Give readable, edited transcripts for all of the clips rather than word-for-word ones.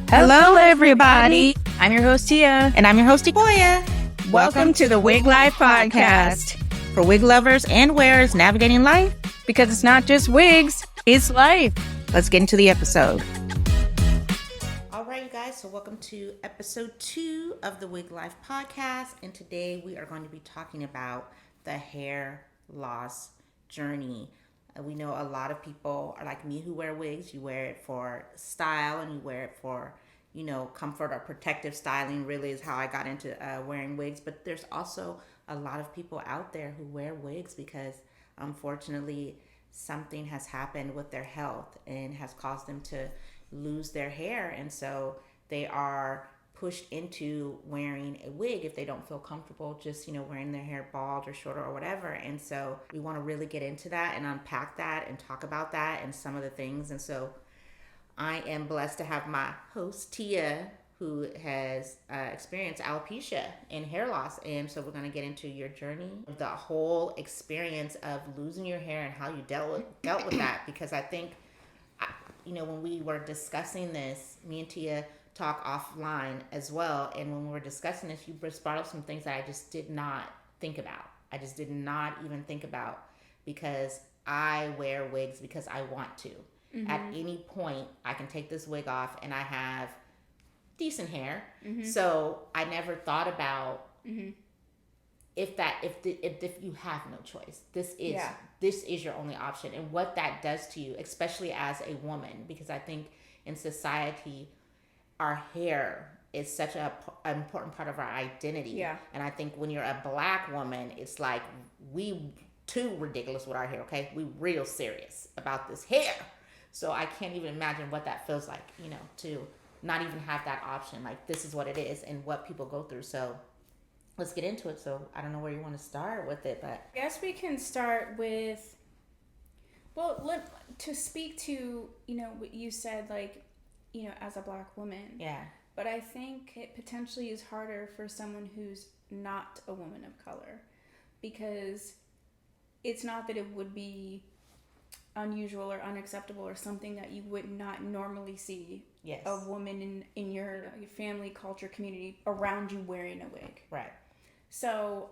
Hello, everybody. I'm your host, Tia. And I'm your host, ECOUIA. Welcome to the Wig Life Podcast. For wig lovers and wearers navigating life. Because it's not just wigs, it's life. Let's get into the episode. All right, you guys. So welcome to episode 2 of the Wig Life Podcast. And today we are going to be talking about the hair loss journey. We know a lot of people are like me who wear wigs. You wear it for style and you wear it for, comfort or protective styling really is how I got into wearing wigs. But there's also a lot of people out there who wear wigs because unfortunately something has happened with their health and has caused them to lose their hair. And so they are pushed into wearing a wig if they don't feel comfortable just wearing their hair bald or shorter or whatever. And so we want to really get into that and unpack that and talk about that and some of the things. And so I am blessed to have my host Tia, who has experienced alopecia and hair loss. And so we're going to get into your journey, the whole experience of losing your hair and how you dealt with that. Because I think, when we were discussing this, me and Tia talk offline as well, and when we were discussing this, you brought up some things that I just did not think about. I just did not even think about because I wear wigs because I want to. Mm-hmm. At any point, I can take this wig off and I have decent hair. Mm-hmm. So I never thought about if you have no choice, this is your only option, and what that does to you, especially as a woman, because I think in society, our hair is such an important part of our identity. Yeah. And I think when you're a Black woman, it's like we too ridiculous with our hair, okay? We real serious about this hair. So I can't even imagine what that feels like, to not even have that option. Like, this is what it is and what people go through. So let's get into it. So I don't know where you want to start with it, but I guess we can start with, to speak to, what you said, like, as a Black woman. Yeah. But I think it potentially is harder for someone who's not a woman of color, because it's not that it would be unusual or unacceptable or something that you would not normally see a woman in your family, culture, community around you wearing a wig. Right. So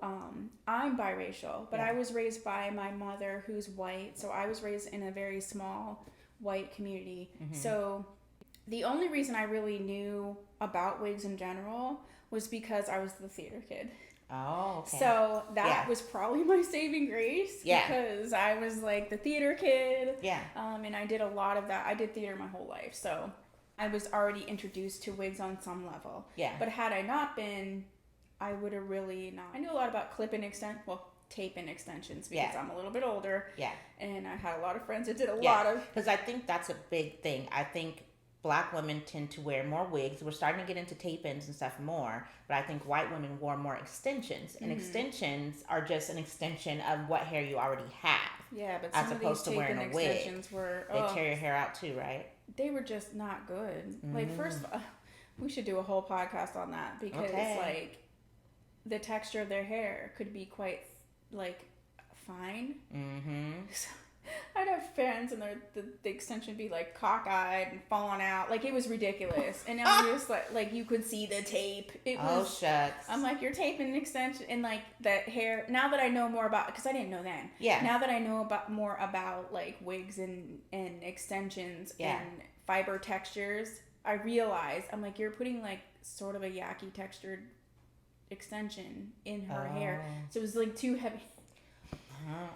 I'm biracial, but I was raised by my mother who's white. So I was raised in a very small white community. Mm-hmm. So the only reason I really knew about wigs in general was because I was the theater kid. Oh, okay. So that was probably my saving grace. Yeah. Because I was like the theater kid. Yeah. And I did a lot of that. I did theater my whole life. So I was already introduced to wigs on some level. Yeah. But had I not been, I would have really not. I knew a lot about tape and extensions because I'm a little bit older. Yeah. And I had a lot of friends that did a lot of. Because I think that's a big thing. I think Black women tend to wear more wigs. We're starting to get into tape-ins and stuff more, but I think white women wore more extensions. And extensions are just an extension of what hair you already have. Yeah, but some of these tape-in extensions were... They tear your hair out too, right? They were just not good. Like, first of all, we should do a whole podcast on that because, like, the texture of their hair could be quite, like, fine. Mm-hmm. I'd have friends and the extension would be like cockeyed and falling out. Like, it was ridiculous. And now just like you could see the tape. Shucks. I'm like, you're taping an extension and like that hair. Now that I know more about, because I didn't know then. Yeah. Now that I know more about like wigs and extensions and fiber textures, I realize I'm like, you're putting like sort of a yucky textured extension in her hair. So it was like too heavy.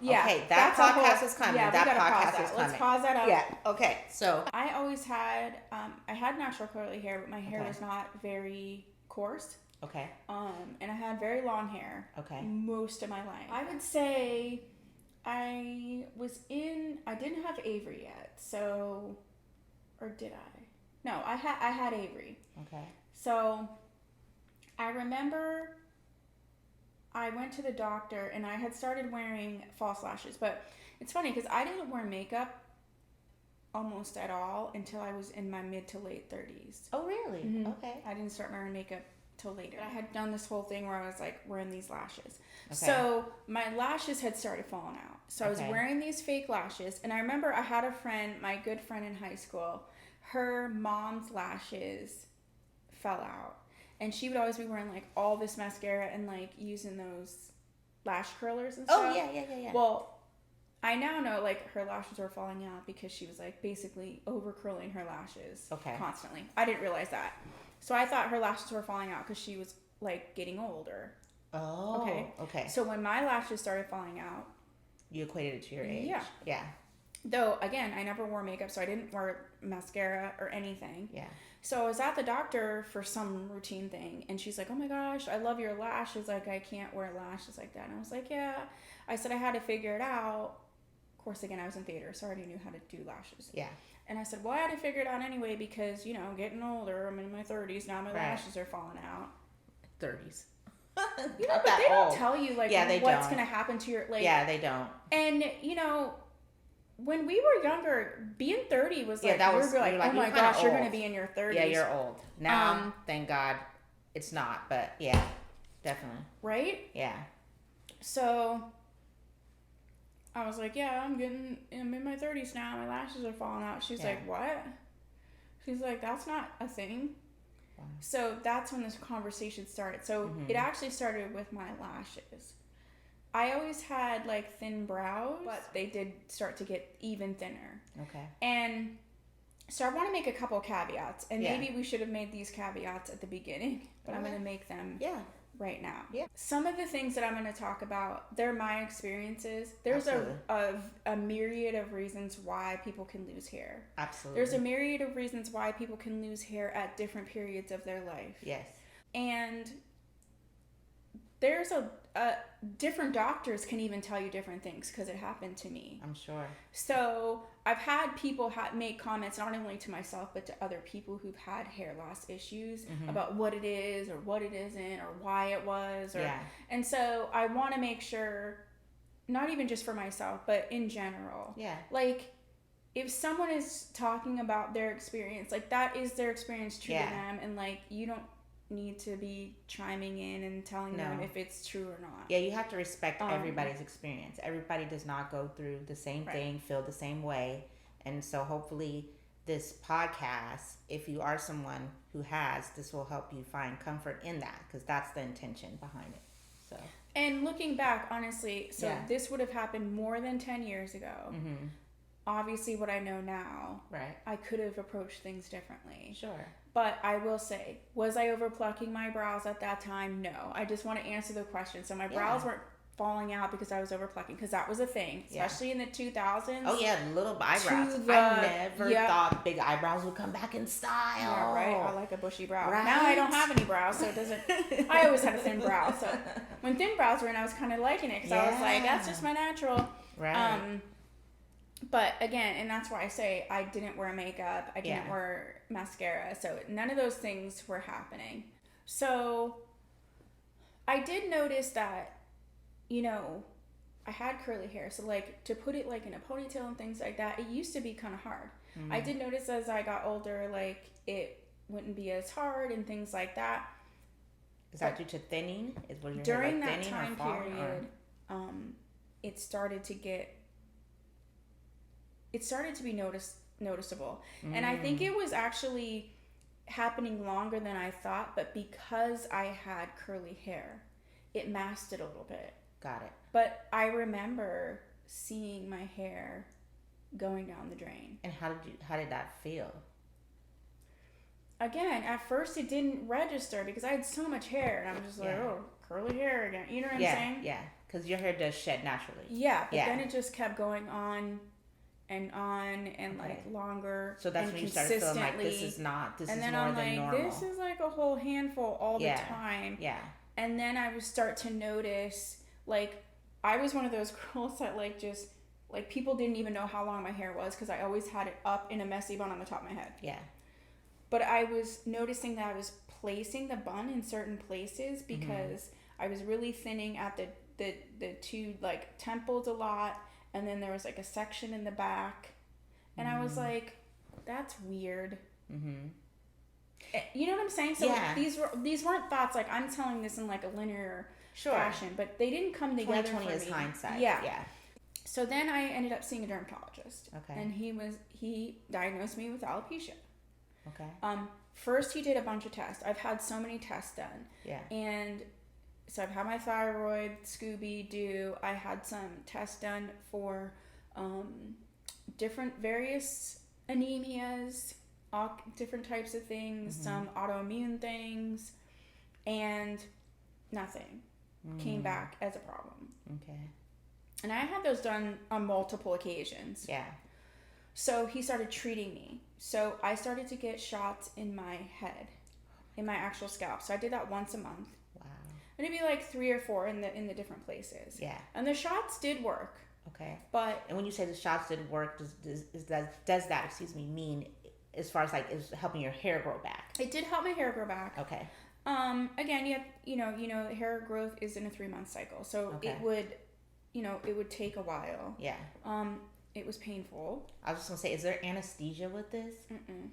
Yeah, okay, that podcast is coming. Yeah, that podcast is coming. Let's pause that out. Yeah, okay. So I always had, I had natural curly hair, but my hair was not very coarse. Okay. And I had very long hair. Okay. Most of my life. I would say I didn't have Avery yet. So, or did I? No, I had Avery. Okay. So I remember I went to the doctor and I had started wearing false lashes, but it's funny because I didn't wear makeup almost at all until I was in my mid to late 30s. Oh, really? Mm-hmm. Okay. I didn't start wearing makeup till later. I had done this whole thing where I was like wearing these lashes. Okay. So my lashes had started falling out. So I was wearing these fake lashes, and I remember I had a friend, my good friend in high school, her mom's lashes fell out, and she would always be wearing like all this mascara and like using those lash curlers and stuff. Oh yeah. Well, I now know like her lashes were falling out because she was like basically over curling her lashes constantly. I didn't realize that. So I thought her lashes were falling out because she was like getting older. Oh. Okay. So when my lashes started falling out, you equated it to your age. Yeah. Though again, I never wore makeup, so I didn't wear mascara or anything. Yeah. So I was at the doctor for some routine thing, and she's like, "Oh my gosh, I love your lashes. Like I can't wear lashes like that." And I was like, "Yeah." I said I had to figure it out. Of course, again, I was in theater, so I already knew how to do lashes. Yeah. And I said, well, I had to figure it out anyway because, you know, getting older, I'm in my 30s, now my lashes are falling out. 30s. You know, but they don't tell you, like, what's going to happen to your, like... Yeah, they don't. And, you know, when we were younger, being 30 was, like, we were like, oh my gosh, you're going to be in your 30s. Yeah, you're old. Now, thank God, it's not, but, yeah, definitely. Right? Yeah. So... I was like, yeah, I'm in my 30s now. My lashes are falling out. She's like, what? She's like, that's not a thing. Wow. So that's when this conversation started. So it actually started with my lashes. I always had like thin brows, but they did start to get even thinner. Okay. And so I want to make a couple caveats. And maybe we should have made these caveats at the beginning, but I'm going to make them right now. Yeah. Some of the things that I'm going to talk about, they're my experiences. There's a myriad of reasons why people can lose hair. Absolutely. There's a myriad of reasons why people can lose hair at different periods of their life. Yes. And there's different doctors can even tell you different things because it happened to me. I'm sure. So I've had people make comments not only to myself but to other people who've had hair loss issues about what it is or what it isn't or why it was. And so I want to make sure, not even just for myself, but in general. Yeah. Like, if someone is talking about their experience, like that is their experience to them, and like you don't need to be chiming in and telling them if it's true or not. Yeah, you have to respect everybody's experience. Everybody does not go through the same thing, feel the same way. And so hopefully this podcast, if you are someone who has, this will help you find comfort in that, because that's the intention behind it. So. And looking back, honestly, this would have happened more than 10 years ago. Obviously, what I know now, I could have approached things differently. Sure. But I will say, was I over plucking my brows at that time? No. I just want to answer the question. So my brows weren't falling out because I was over plucking, because that was a thing, especially in the 2000s. Oh yeah, little eyebrows. I never thought big eyebrows would come back in style. Yeah, right. I like a bushy brow. Right. Now I don't have any brows, so it doesn't. I always had a thin brow, so when thin brows were in, I was kind of liking it because I was like, that's just my natural. Right. But again, and that's why I say I didn't wear makeup, I didn't wear mascara, so none of those things were happening. So I did notice that, you know, I had curly hair, so like to put it like in a ponytail and things like that, it used to be kind of hard. I did notice as I got older, like it wouldn't be as hard and things like that. Is that due to thinning? During that time period, it started to be noticeable. And I think it was actually happening longer than I thought, but because I had curly hair, it masked it a little bit. Got it. But I remember seeing my hair going down the drain. And how did that feel? Again, at first it didn't register because I had so much hair, and I'm just like, oh, curly hair again. You know what I'm saying? Yeah, because your hair does shed naturally. Yeah, but then it just kept going on and like longer. So that's when you started feeling like this is more than normal. And then I'm like, this is like a whole handful all the time. Yeah. And then I would start to notice, like, I was one of those girls that like just like people didn't even know how long my hair was because I always had it up in a messy bun on the top of my head. Yeah. But I was noticing that I was placing the bun in certain places because I was really thinning at the two like temples a lot. And then there was like a section in the back. And I was like, that's weird. You know what I'm saying? So these weren't thoughts like I'm telling this in like a linear fashion, but they didn't come together. 2020 is hindsight. Yeah. So then I ended up seeing a dermatologist. Okay. And he diagnosed me with alopecia. Okay. First he did a bunch of tests. I've had so many tests done. Yeah. And so I've had my thyroid, Scooby-Doo. I had some tests done for different various anemias, all different types of things, some autoimmune things, and nothing came back as a problem. Okay. And I had those done on multiple occasions. Yeah. So he started treating me. So I started to get shots in my head, in my actual scalp. So I did that once a month. Wow. And it'd be like 3 or 4 in the different places. Yeah. And the shots did work. Okay. And when you say the shots did work, does that mean as far as like is helping your hair grow back? It did help my hair grow back. Okay. Again, you know, hair growth is in a 3-month cycle, so it would take a while. Yeah. It was painful. I was just gonna say, is there anesthesia with this? Mm-mm.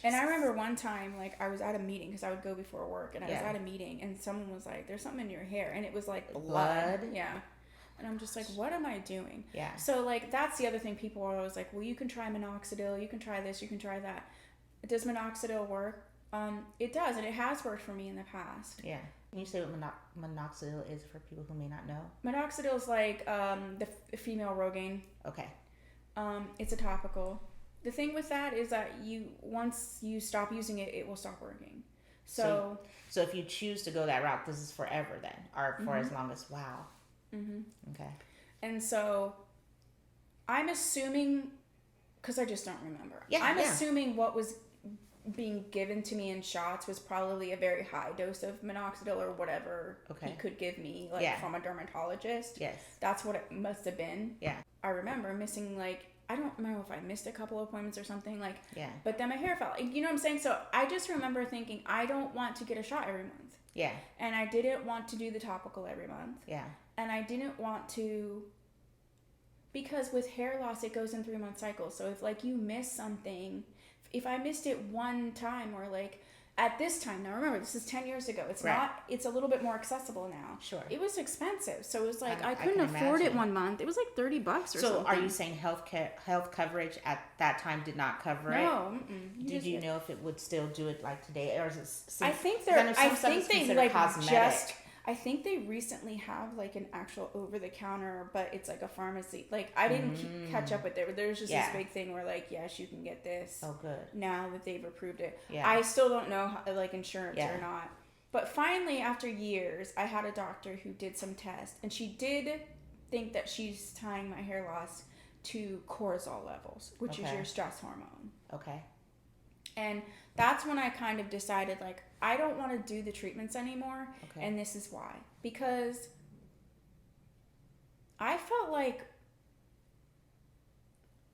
And I remember one time, like, I was at a meeting, because I would go before work, and I was at a meeting, and someone was like, there's something in your hair, and it was like blood. Yeah. And I'm just like, what am I doing? Yeah. So, like, that's the other thing. People are always like, well, you can try minoxidil, you can try this, you can try that. Does minoxidil work? It does, and it has worked for me in the past. Yeah. Can you say what minoxidil is for people who may not know? Minoxidil is like the female Rogaine. Okay. It's a topical. The thing with that is that once you stop using it, it will stop working. So if you choose to go that route, this is forever then, or for as long as Okay. And so I'm assuming, because I just don't remember. Yeah. I'm assuming what was being given to me in shots was probably a very high dose of minoxidil or whatever he could give me, from a dermatologist. Yes. That's what it must have been. Yeah. I remember missing, I don't know if I missed a couple of appointments or something, but then my hair fell. You know what I'm saying? So I just remember thinking, I don't want to get a shot every month. Yeah. And I didn't want to do the topical every month. Yeah. And I didn't want to, because with hair loss, it goes in 3-month cycles. So if you miss something, if I missed it one time, or at this time, now remember, this is 10 years ago. It's not, it's a little bit more accessible now. Sure. It was expensive. So it was I couldn't afford it one month. It was like $30 or something. So are you saying health coverage at that time did not cover it? No. Did you know if it would still do it today? Or is it, I think they recently have an actual over-the-counter, but it's a pharmacy. I didn't catch up with it. There's just this big thing where yes, you can get this. Oh, good. Now that they've approved it. Yeah. I still don't know how, insurance or not. But finally, after years, I had a doctor who did some tests, and she did think that she's tying my hair loss to cortisol levels, which is your stress hormone. Okay. And that's when I kind of decided, I don't want to do the treatments anymore. Okay. And this is why. Because I felt like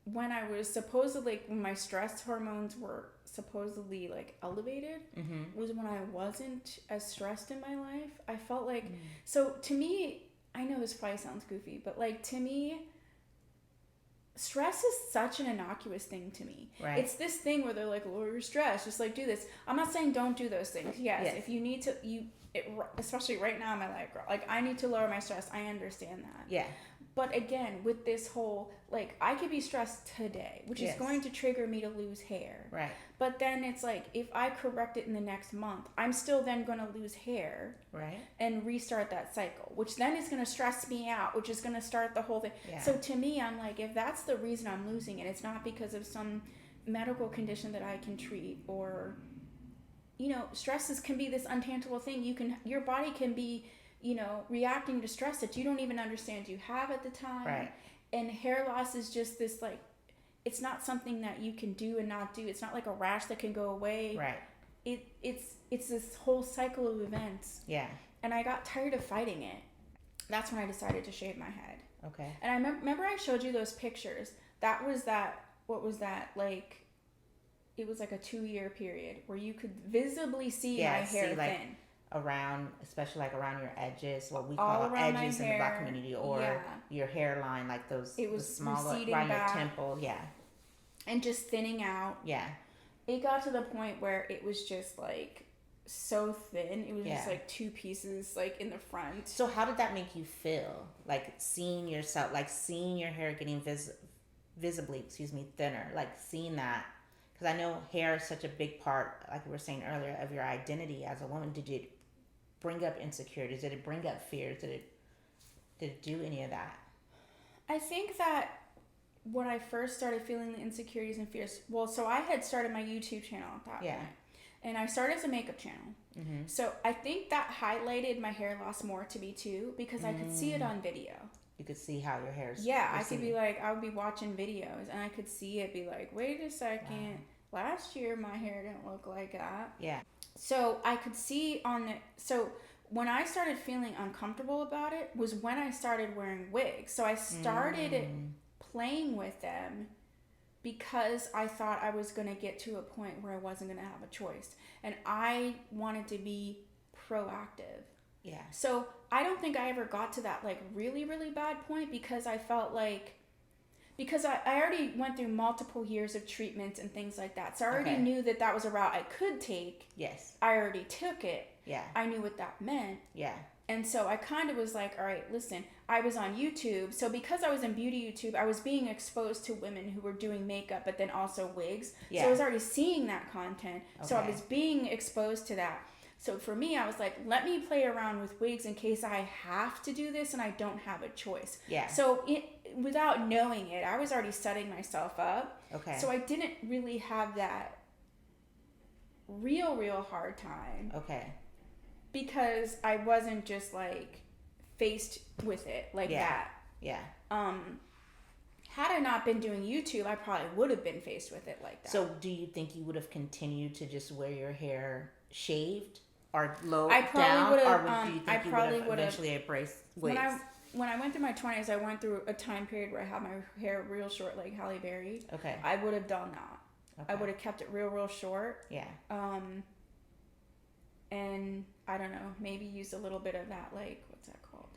when I was supposedly, when my stress hormones were supposedly, elevated, was when I wasn't as stressed in my life. I felt like, so to me, I know this probably sounds goofy, but, to me, stress is such an innocuous thing to me. Right. It's this thing where they're lower your stress, just do this. I'm not saying don't do those things. Yes. If you need to, especially right now in my life, girl, I need to lower my stress. I understand that. Yeah. But again, with this whole, I could be stressed today, which is going to trigger me to lose hair. Right. But then it's if I correct it in the next month, I'm still then going to lose hair. Right. And restart that cycle, which then is going to stress me out, which is going to start the whole thing. Yeah. So to me, I'm if that's the reason I'm losing it, it's not because of some medical condition that I can treat, or, stresses can be this untangible thing. Your body can be, reacting to stress that you don't even understand you have at the time. Right. And hair loss is just this, it's not something that you can do and not do. It's not like a rash that can go away. Right. It's this whole cycle of events. Yeah. And I got tired of fighting it. That's when I decided to shave my head. Okay. And I remember I showed you those pictures. What was that? It was a 2-year period where you could visibly see my hair thin. Around, especially around your edges, what we call edges in the Black community, or your hairline, those. It was small receding around back, your temple, and just thinning out. Yeah, it got to the point where it was just like so thin. It was just like two pieces like in the front. So how did that make you feel? Like seeing yourself, like seeing your hair getting visibly, thinner, like seeing that. Because I know hair is such a big part, like we were saying earlier, of your identity as a woman. Did it bring up insecurities? Did it bring up fears? Did it do any of that? I think that when I first started feeling the insecurities and fears, well, so I had started my YouTube channel at that point. And I started as a makeup channel. Mm-hmm. So I think that highlighted my hair loss more to me too, because I could see it on video. You could see how your hair's I could be like, I would be watching videos and I could see it be like, wait a second, last year my hair didn't look like that. Yeah. So I could see so when I started feeling uncomfortable about it was when I started wearing wigs. So I started playing with them because I thought I was going to get to a point where I wasn't going to have a choice. And I wanted to be proactive. Yeah. So I don't think I ever got to that like really, really bad point because I felt like, because I already went through multiple years of treatments and things like that. So I already knew that was a route I could take. Yes. I already took it. Yeah. I knew what that meant. Yeah. And so I kind of was like, all right, listen, I was on YouTube. So because I was in beauty YouTube, I was being exposed to women who were doing makeup, but then also wigs. Yeah. So I was already seeing that content. Okay. So I was being exposed to that. So for me, I was like, let me play around with wigs in case I have to do this and I don't have a choice. Yeah. So without knowing it, I was already setting myself up. Okay. So I didn't really have that real hard time. Okay. Because I wasn't just like faced with it like that. Yeah. Had I not been doing YouTube, I probably would have been faced with it like that. So do you think you would have continued to just wear your hair shaved or low I probably down? Would have, or do you think you would have eventually embraced wigs? When I went through my 20s, I went through a time period where I had my hair real short like Halle Berry. Okay. I would have done that. Okay. I would have kept it real short. Yeah. And I don't know, maybe use a little bit of that, like, what's that called?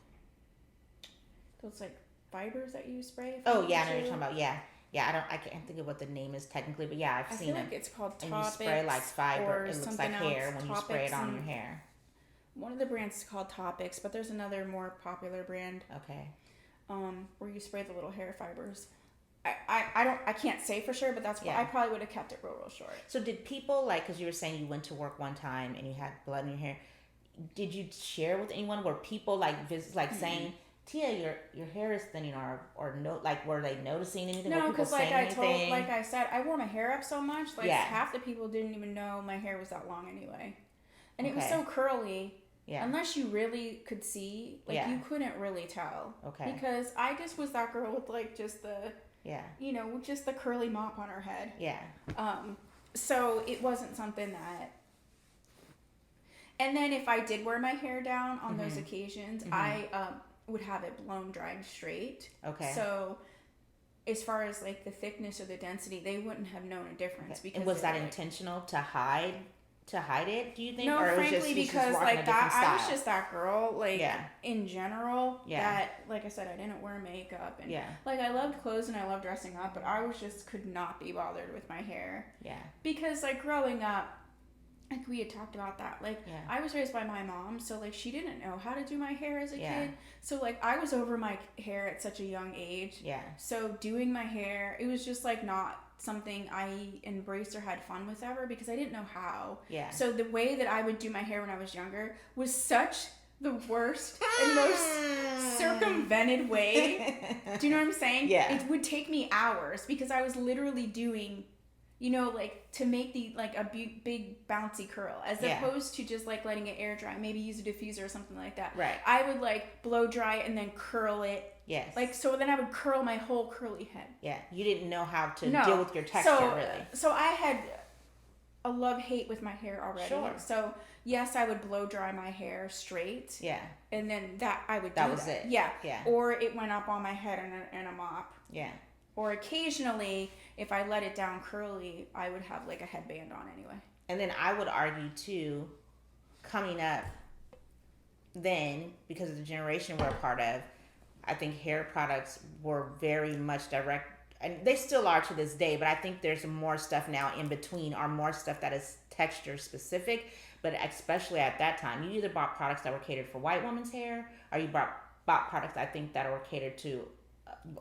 Those like fibers that you spray. Oh yeah, I know what you're talking about. Yeah. Yeah, I can't think of what the name is technically, but yeah, I've seen it. I feel like it's called Topics. And you spray like fiber, it looks like hair when you spray it on your hair. One of the brands is called Topics, but there's another more popular brand. Okay. Where you spray the little hair fibers. I can't say for sure, but that's why I probably would have kept it real short. So did people, like, because you were saying you went to work one time and you had blood in your hair, did you share with anyone? Were people like saying, Tia, your hair is thinning, or no, like, were they noticing anything? No, because like I said, I wore my hair up so much, like half the people didn't even know my hair was that long anyway, and it was so curly. Yeah. Unless you really could see, like you couldn't really tell. Okay. Because I just was that girl with like just the just the curly mop on her head. Yeah. So it wasn't something that. And then if I did wear my hair down on those occasions, I would have it blown dried straight. Okay. So as far as like the thickness or the density, they wouldn't have known a difference. Because and was that intentional to hide it, do you think? No, or frankly, because like that, I was just that girl, like in general, that, like I said, I didn't wear makeup, and like I loved clothes and I loved dressing up, but I could not be bothered with my hair. Yeah. Because like growing up, like we had talked about that, like I was raised by my mom, so like she didn't know how to do my hair as a kid, so like I was over my hair at such a young age. Yeah. So doing my hair, it was just like not something I embraced or had fun with ever because I didn't know how. Yeah. So the way that I would do my hair when I was younger was such the worst and most circumvented way. Do you know what I'm saying? Yeah. It would take me hours because I was literally doing, like to make the like a big bouncy curl as opposed to just like letting it air dry. Maybe use a diffuser or something like that. Right. I would like blow dry it and then curl it. Yes. Like, so then I would curl my whole curly head. Yeah. You didn't know how to deal with your texture, really. So I had a love-hate with my hair already. Sure. So, yes, I would blow dry my hair straight. Yeah. And then I would do that. That was it. Yeah. Yeah. Or it went up on my head in a mop. Yeah. Or occasionally, if I let it down curly, I would have like a headband on anyway. And then I would argue, too, coming up then, because of the generation we're a part of, I think hair products were very much and they still are to this day, but I think there's more stuff now in between, or more stuff that is texture specific. But especially at that time, you either bought products that were catered for white women's hair, or you bought products, I think, that were catered to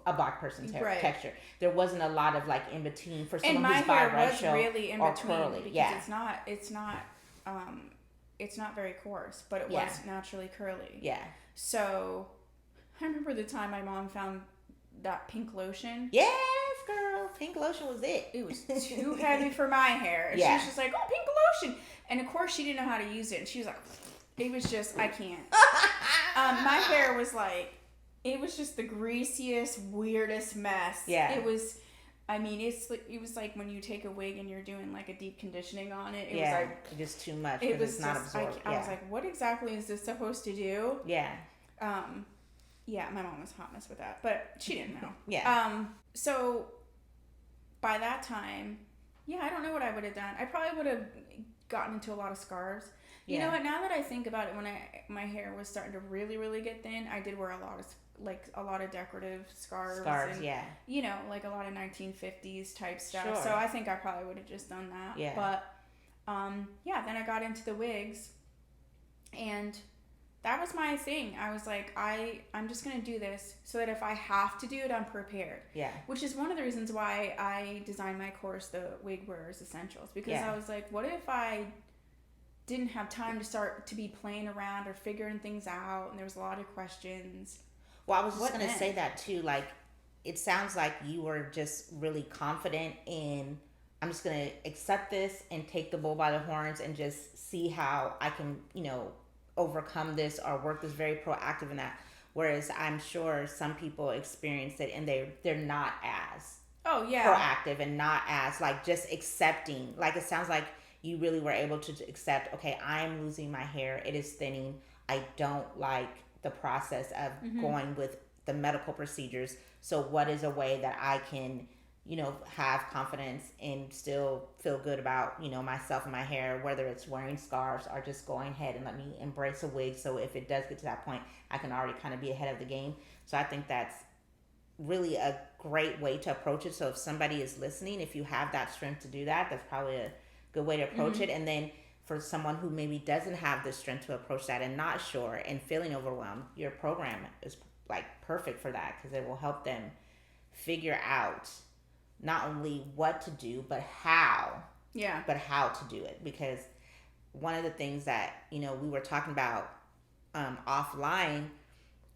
a black person's hair texture. There wasn't a lot of like in between for someone who's biracial. And my hair was really in between curly. Because it's not very coarse, but it was naturally curly. Yeah. So I remember the time my mom found that pink lotion. Yes, girl. Pink lotion was it. It was too heavy for my hair. And she was just like, oh, pink lotion. And of course she didn't know how to use it. And she was like, it was just, I can't. My hair was like, it was just the greasiest, weirdest mess. Yeah. It was, I mean, it was like when you take a wig and you're doing like a deep conditioning on it. It was like just too much because it's not absorbed. I was like, what exactly is this supposed to do? Yeah. Yeah, my mom was a hot mess with that, but she didn't know. Yeah. So by that time, I don't know what I would have done. I probably would have gotten into a lot of scarves. You know what? Now that I think about it, when my hair was starting to really, really get thin, I did wear a lot of decorative scarves. And, you know, like a lot of 1950s type stuff. Sure. So I think I probably would have just done that. Yeah. But then I got into the wigs, and that was my thing. I was like, I'm just going to do this so that if I have to do it, I'm prepared. Yeah. Which is one of the reasons why I designed my course, the Wig Wearers Essentials. Because I was like, what if I didn't have time to start to be playing around or figuring things out, and there was a lot of questions. Well, I was just going to say that too. Like, it sounds like you were just really confident in, I'm just going to accept this and take the bull by the horns and just see how I can, you know, overcome this or work this, very proactive in that. Whereas I'm sure some people experience it and they're not as proactive and not as like just accepting. Like, it sounds like you really were able to accept, okay, I'm losing my hair. It is thinning. I don't like the process of going with the medical procedures. So what is a way that I can, you know, have confidence and still feel good about, you know, myself and my hair, whether it's wearing scarves or just going ahead and let me embrace a wig. So if it does get to that point, I can already kind of be ahead of the game. So I think that's really a great way to approach it. So if somebody is listening, if you have that strength to do that, that's probably a good way to approach it. And then for someone who maybe doesn't have the strength to approach that and not sure and feeling overwhelmed, your program is like perfect for that, because it will help them figure out not only what to do, but how. Yeah. But how to do it. Because one of the things that, you know, we were talking about offline,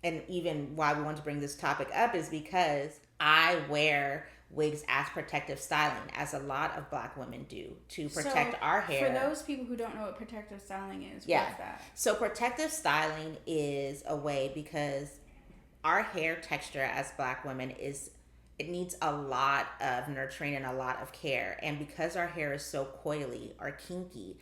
and even why we want to bring this topic up, is because I wear wigs as protective styling, as a lot of Black women do, to protect our hair. For those people who don't know what protective styling is, what is that? So protective styling is a way, because our hair texture as Black women it needs a lot of nurturing and a lot of care. And because our hair is so coily or kinky,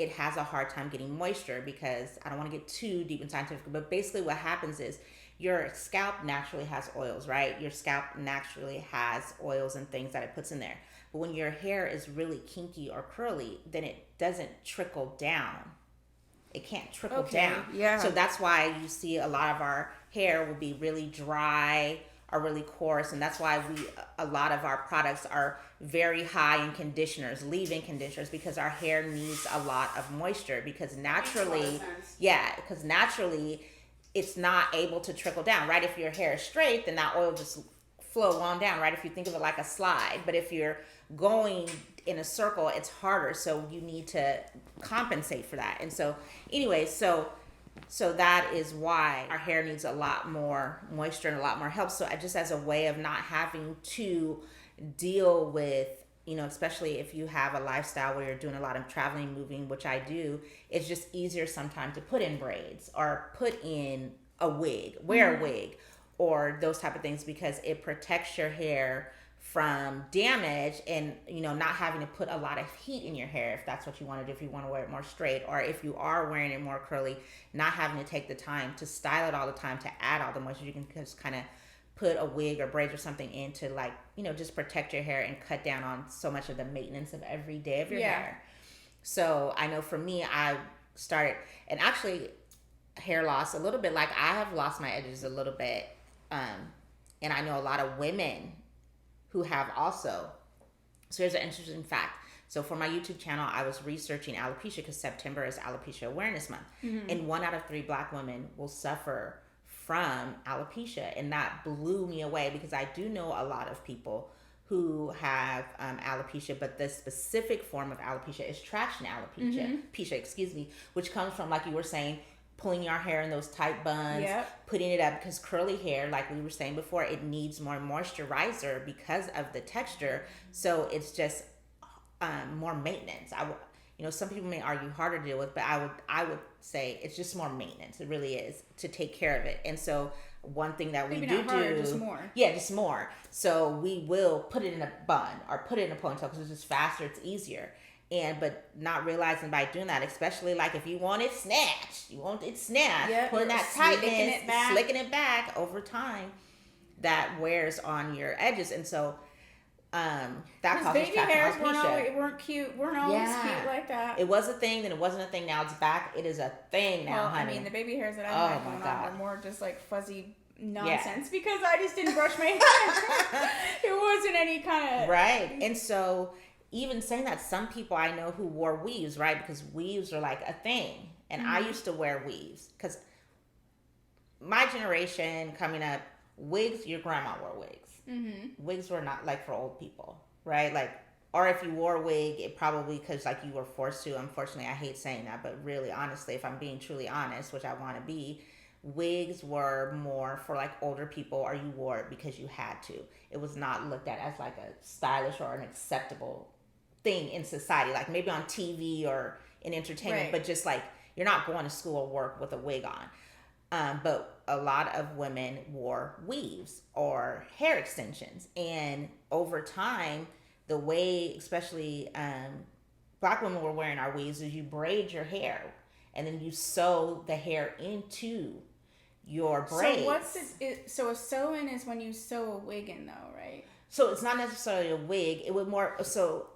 it has a hard time getting moisture, because I don't want to get too deep and scientific, but basically what happens is your scalp naturally has oils, right? Your scalp naturally has oils and things that it puts in there. But when your hair is really kinky or curly, then it doesn't trickle down. It can't trickle down. Yeah. So that's why you see a lot of our hair will be really dry or really coarse, and that's why a lot of our products are very high in conditioners, leave-in conditioners, because our hair needs a lot of moisture, because naturally, it's not able to trickle down, right? If your hair is straight, then that oil just flow on down, right? If you think of it like a slide. But if you're going in a circle, it's harder, so you need to compensate for that. And so anyway, so that is why our hair needs a lot more moisture and a lot more help. So just as a way of not having to deal with, you know, especially if you have a lifestyle where you're doing a lot of traveling, moving, which I do, it's just easier sometimes to put in braids or put in a wig, wear a wig, or those type of things, because it protects your hair from damage and, you know, not having to put a lot of heat in your hair if that's what you want to do, if you want to wear it more straight, or if you are wearing it more curly, not having to take the time to style it all the time to add all the moisture. You can just kind of put a wig or braids or something in to, like, you know, just protect your hair and cut down on so much of the maintenance of every day of your hair. So I know for me, I started, and actually hair loss a little bit, like I have lost my edges a little bit. And I know a lot of women who have also. So here's an interesting fact. So for my YouTube channel, I was researching alopecia because September is Alopecia Awareness Month. Mm-hmm. And 1 out of 3 Black women will suffer from alopecia. And that blew me away because I do know a lot of people who have alopecia, but the specific form of alopecia is traction alopecia, which comes from, like you were saying, pulling your hair in those tight buns, putting it up, because curly hair, like we were saying before, it needs more moisturizer because of the texture. So it's just more maintenance. Some people may argue harder to deal with, but I would say it's just more maintenance. It really is, to take care of it. And so one thing that maybe we not harder, just more. Yeah, just more. So we will put it in a bun or put it in a ponytail because it's just faster, it's easier. But not realizing by doing that, especially like if you want it snatched, pulling that tightness, slicking it back over time, that wears on your edges. And so that causes baby hairs weren't cute. Weren't always cute like that. It was a thing, then it wasn't a thing. Now it's back. It is a thing now, honey. I mean, the baby hairs that I had going on were more just like fuzzy nonsense because I just didn't brush my hair. It wasn't any kind of right. And so even saying that, some people I know who wore weaves, right? Because weaves are like a thing, and I used to wear weaves because my generation coming up, wigs. Your grandma wore wigs. Mm-hmm. Wigs were not like for old people, right? Like, or if you wore a wig, it probably because like you were forced to. Unfortunately, I hate saying that, but really, honestly, if I'm being truly honest, which I want to be, wigs were more for like older people, or you wore it because you had to. It was not looked at as like a stylish or an acceptable thing in society, like maybe on TV or in entertainment, but just like you're not going to school or work with a wig on. But a lot of women wore weaves or hair extensions. And over time, the way, especially Black women were wearing our weaves, is you braid your hair and then you sew the hair into your braids. So a sew-in is when you sew a wig in though, right? So it's not necessarily a wig. It would more, so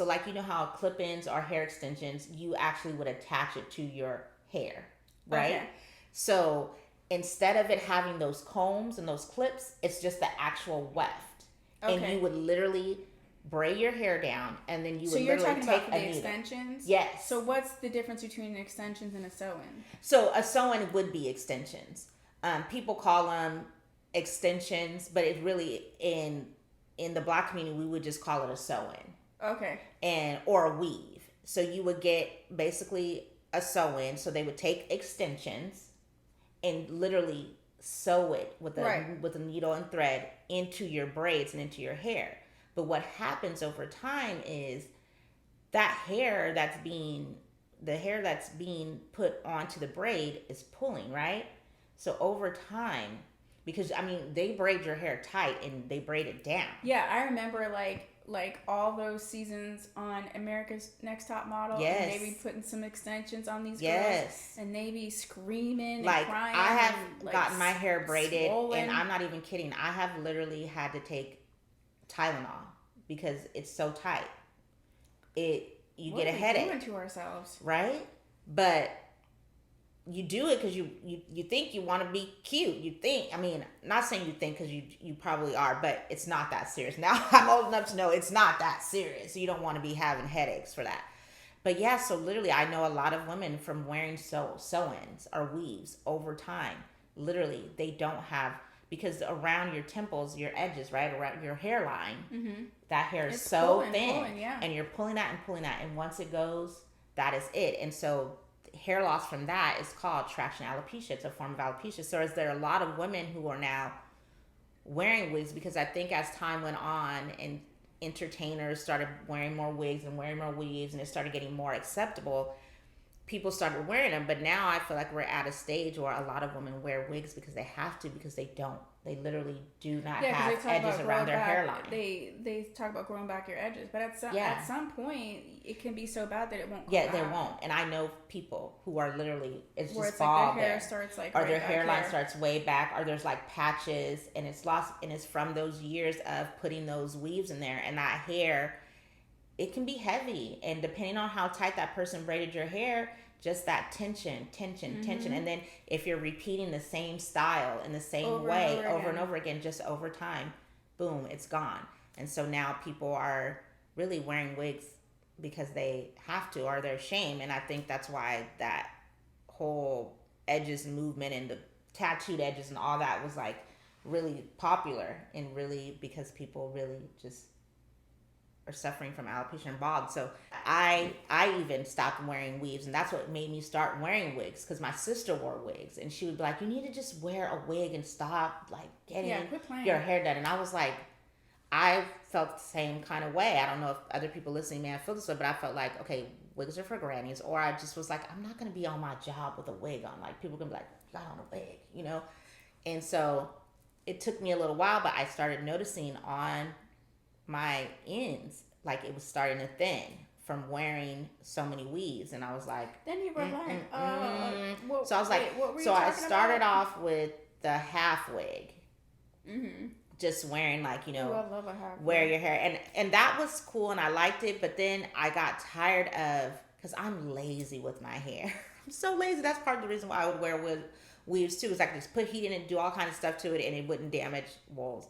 like you know how clip-ins or hair extensions, you actually would attach it to your hair, right? Okay. So instead of it having those combs and those clips, it's just the actual weft. Okay. And you would literally braid your hair down, and then you would literally take a needle. So you're talking about the extensions? Yes. So what's the difference between extensions and a sew-in? So a sew-in would be extensions. People call them extensions, but it really, in the Black community, we would just call it a sew-in. Okay. Or a weave. So you would get basically a sew-in. So they would take extensions and literally sew it with a needle and thread into your braids and into your hair. But what happens over time is that hair that's being put onto the braid is pulling, right? So over time, because I mean they braid your hair tight and they braid it down. Yeah, I remember like all those seasons on America's Next Top Model. Yes. And they be putting some extensions on these girls. And they be screaming and crying. I have gotten my hair braided, swollen. And I'm not even kidding. I have literally had to take Tylenol because it's so tight. You get a headache. What are we doing to ourselves? Right? But you do it because you think you want to be cute. You think, I mean, not saying you think because you probably are, but it's not that serious. Now I'm old enough to know it's not that serious. You don't want to be having headaches for that. But yeah, so literally I know a lot of women from wearing sew-ins or weaves over time. Literally, they don't have, because around your temples, your edges, right, around your hairline, that hair is so thin. And you're pulling that and pulling that. And once it goes, that is it. And so hair loss from that is called traction alopecia. It's a form of alopecia. So is there a lot of women who are now wearing wigs? Because I think as time went on and entertainers started wearing more wigs and wearing more weaves and it started getting more acceptable, people started wearing them. But now I feel like we're at a stage where a lot of women wear wigs because they have to, because they don't. They literally do not have edges around their hairline. They talk about growing back your edges, but at some point it can be so bad that it won't. They won't. And I know people who are literally it's where just it's bald like their hair there, starts like or their hairline starts way back, or there's like patches, and it's lost, and it's from those years of putting those weaves in there, and that hair, it can be heavy, and depending on how tight that person braided your hair, just that tension. And then if you're repeating the same style in the same way over and over again, just over time, boom, it's gone. And so now people are really wearing wigs because they have to or they're ashamed. And I think that's why that whole edges movement and the tattooed edges and all that was like really popular, and really because people really just are suffering from alopecia and bald. So I even stopped wearing weaves, and that's what made me start wearing wigs, because my sister wore wigs, and she would be like, you need to just wear a wig and stop like getting your hair done. And I was like, I felt the same kind of way. I don't know if other people listening may have felt this way, but I felt like, okay, wigs are for grannies. Or I just was like, I'm not going to be on my job with a wig on. Like, people are going to be like, you got on a wig, you know? And so it took me a little while, but I started noticing on my ends, like it was starting to thin from wearing so many weaves. And I was like, then you were like, so I was like, so I started off with the half wig. Mm-hmm. Just wearing like, you know, wear your hair. And that was cool and I liked it. But then I got tired of, because I'm lazy with my hair. I'm so lazy. That's part of the reason why I would wear weaves too, is I could just put heat in it, do all kinds of stuff to it, and it wouldn't damage, well,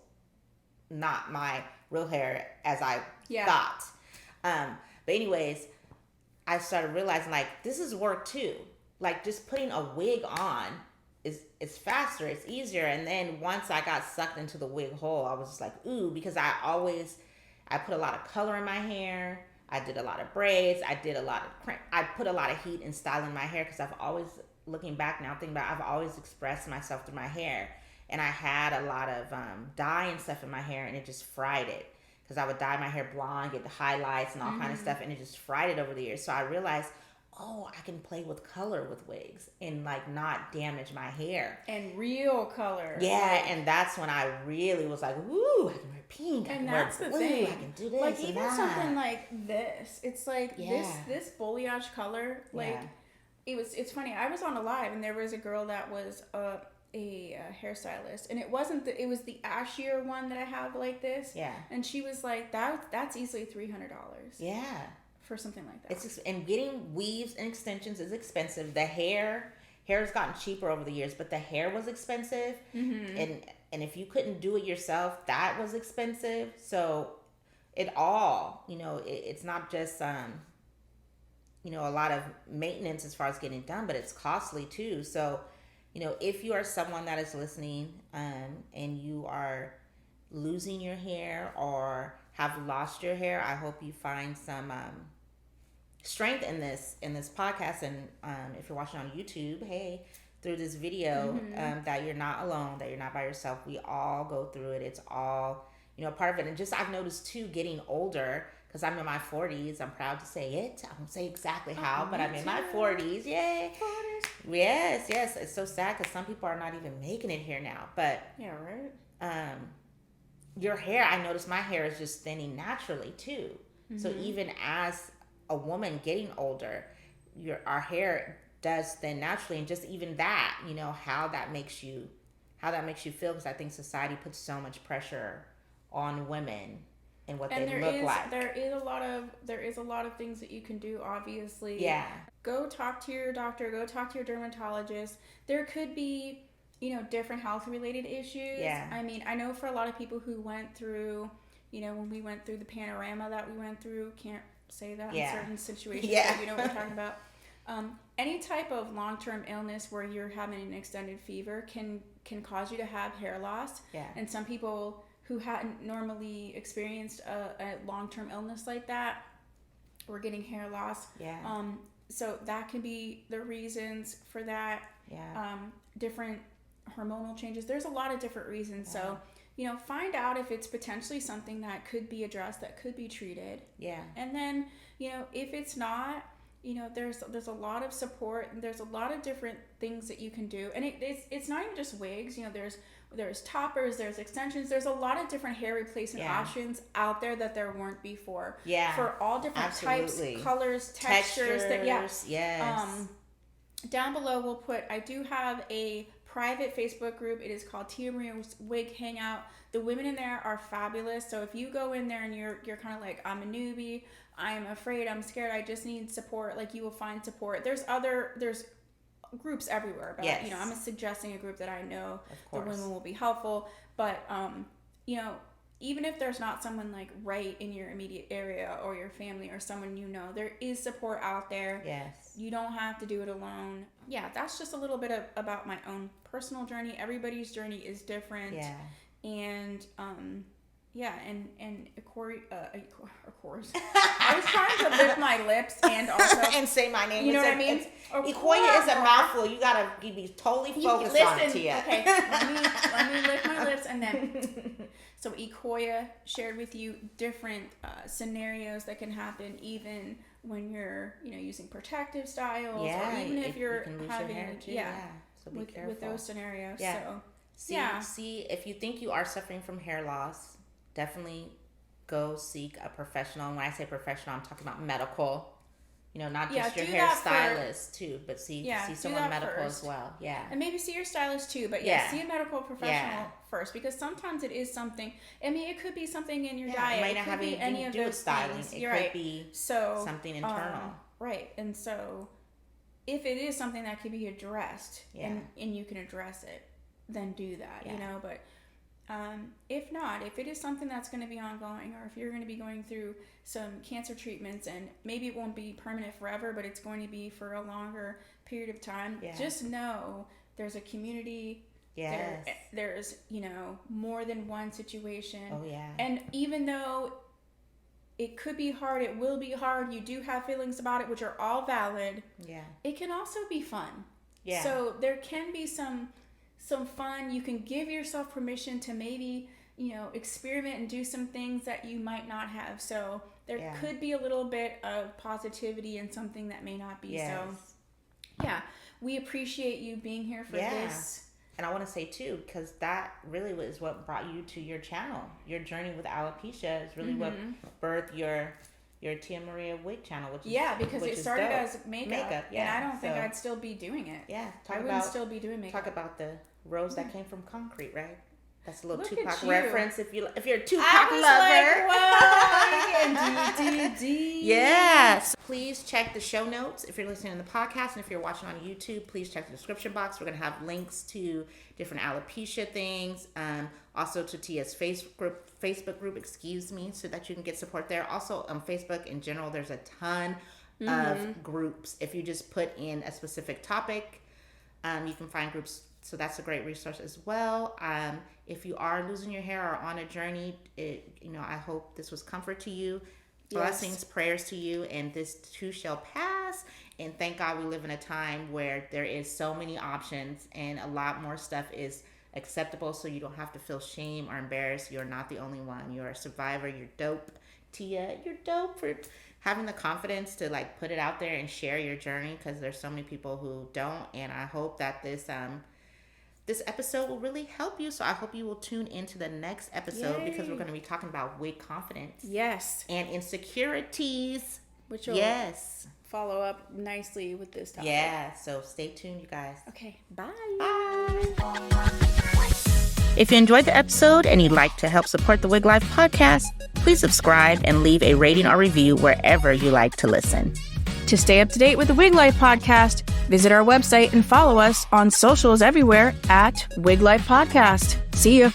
not my real hair as I thought. But anyways, I started realizing like this is work too. Like just putting a wig on is faster, it's easier. And then once I got sucked into the wig hole, I was just like, ooh, because I put a lot of color in my hair. I did a lot of braids. I put a lot of heat in styling my hair, because I've always, looking back now, thinking about, I've always expressed myself through my hair. And I had a lot of dye and stuff in my hair, and it just fried it. Because I would dye my hair blonde, get the highlights and all kind of stuff, and it just fried it over the years. So I realized, oh, I can play with color with wigs and like not damage my hair. And real color. Yeah, and that's when I really was like, woo, I can wear pink, I can wear blue, I can do this like and even that. Something like this. It's like this foliage color, like it's funny. I was on a live and there was a girl that was a hairstylist, and it was the ashier one that I have like this. Yeah. And she was like, that's easily $300. Yeah. For something like that. And getting weaves and extensions is expensive. The hair has gotten cheaper over the years, but the hair was expensive. Mm-hmm. And if you couldn't do it yourself, that was expensive. So it all, you know, it's not just you know, a lot of maintenance as far as getting it done, but it's costly too. So, you know, if you are someone that is listening and you are losing your hair or have lost your hair, I hope you find some strength in this podcast. And if you're watching on YouTube, hey, through this video, that you're not alone, that you're not by yourself. We all go through it. It's all, you know, part of it. And just I've noticed too, getting older, because I'm in my 40s. I'm proud to say it. I won't say exactly how, but I'm in my 40s. Yay. 40s. Yes. It's so sad because some people are not even making it here now. But yeah, right. Your hair, I noticed my hair is just thinning naturally too. Mm-hmm. So even as a woman getting older, our hair does thin naturally. And just even that, you know, how that makes you feel, because I think society puts so much pressure on women and what they look like. There is a lot of things that you can do, obviously. Yeah. Go talk to your doctor, go talk to your dermatologist. There could be, you know, different health related issues. Yeah. I mean, I know for a lot of people who went through, you know, when we went through the panorama that we went through, can't say that in certain situations, but you know what we're talking about. Any type of long-term illness where you're having an extended fever can cause you to have hair loss. Yeah. And some people who hadn't normally experienced a long-term illness like that were getting hair loss. Yeah. So that can be the reasons for that. Yeah. Different hormonal changes. There's a lot of different reasons. Yeah. So, you know, find out if it's potentially something that could be addressed, that could be treated. Yeah. And then, you know, if it's not, you know, there's a lot of support, and there's a lot of different things that you can do. And it's not even just wigs. You know, there's toppers, there's extensions, there's a lot of different hair replacement options out there that there weren't before. Yeah. For all different types, colors, textures. Yes. Down below I do have a private Facebook group. It is called Tia Maria's Wig Hangout. The women in there are fabulous. So if you go in there and you're kind of like, I'm a newbie, I'm afraid, I'm scared, I just need support, like, you will find support. There's groups everywhere, but you know, I'm suggesting a group that I know the women will be helpful. But you know, even if there's not someone like right in your immediate area or your family or someone you know, there is support out there. Yes. You don't have to do it alone. Yeah, that's just a little bit about my own personal journey. Everybody's journey is different. Yeah. And yeah, and of course, I was trying to lift my lips and also and say my name. You know what I mean? ECOUIA is a mouthful. You gotta be totally focused on it, Tia. Okay, let me lift my lips and then. So ECOUIA shared with you different scenarios that can happen even when you're using protective styles, or even if you're having your hair too, So be careful with those scenarios. Yeah. So see if you think you are suffering from hair loss, definitely go seek a professional. And when I say professional, I'm talking about medical. Not just your hairstylist too, but see someone medical as well. Yeah. And maybe see your stylist too, but see a medical professional first, because sometimes it is something. I mean, it could be something in your diet. It might not have anything to do with styling. Things. It could be something internal. Right. And so if it is something that can be addressed and you can address it, then do that, but if not, if it is something that's going to be ongoing, or if you're going to be going through some cancer treatments and maybe it won't be permanent forever, but it's going to be for a longer period of time, just know there's a community. Yes. There's, more than one situation. Oh, yeah. And even though it could be hard, it will be hard, you do have feelings about it, which are all valid. Yeah. It can also be fun. Yeah. So there can be some fun. You can give yourself permission to maybe, experiment and do some things that you might not have. So there could be a little bit of positivity in something that may not be. Yes. So, we appreciate you being here for this. And I want to say too, because that really was what brought you to your channel. Your journey with alopecia is really what birthed your Tia Maria wig channel, which is because it started dope. As makeup, and I don't think I'd still be doing it. Yeah, I wouldn't still be doing makeup. Talk about the rose that came from concrete, right? That's a little Tupac reference. If you're a Tupac lover. Yes. Please check the show notes if you're listening to the podcast, and if you're watching on YouTube, please check the description box. We're gonna have links to different alopecia things, also to Tia's Facebook group, so that you can get support there. Also on Facebook in general, there's a ton of groups. If you just put in a specific topic, you can find groups. So that's a great resource as well. If you are losing your hair or on a journey, I hope this was comfort to you. Blessings, prayers to you, and this too shall pass. And thank God we live in a time where there is so many options and a lot more stuff is acceptable, so you don't have to feel shame or embarrassed. You're not the only one. You're a survivor. You're dope. Tia, you're dope for having the confidence to put it out there and share your journey, because there's so many people who don't. And I hope that this episode will really help you. So I hope you will tune into the next episode, because we're going to be talking about wig confidence. Yes. And insecurities. Which will follow up nicely with this topic. Yeah. So stay tuned, you guys. Okay. Bye. Bye. If you enjoyed the episode and you'd like to help support the Wig Life Podcast, please subscribe and leave a rating or review wherever you like to listen. To stay up to date with the Wig Life Podcast, visit our website and follow us on socials everywhere at Wig Life Podcast. See you.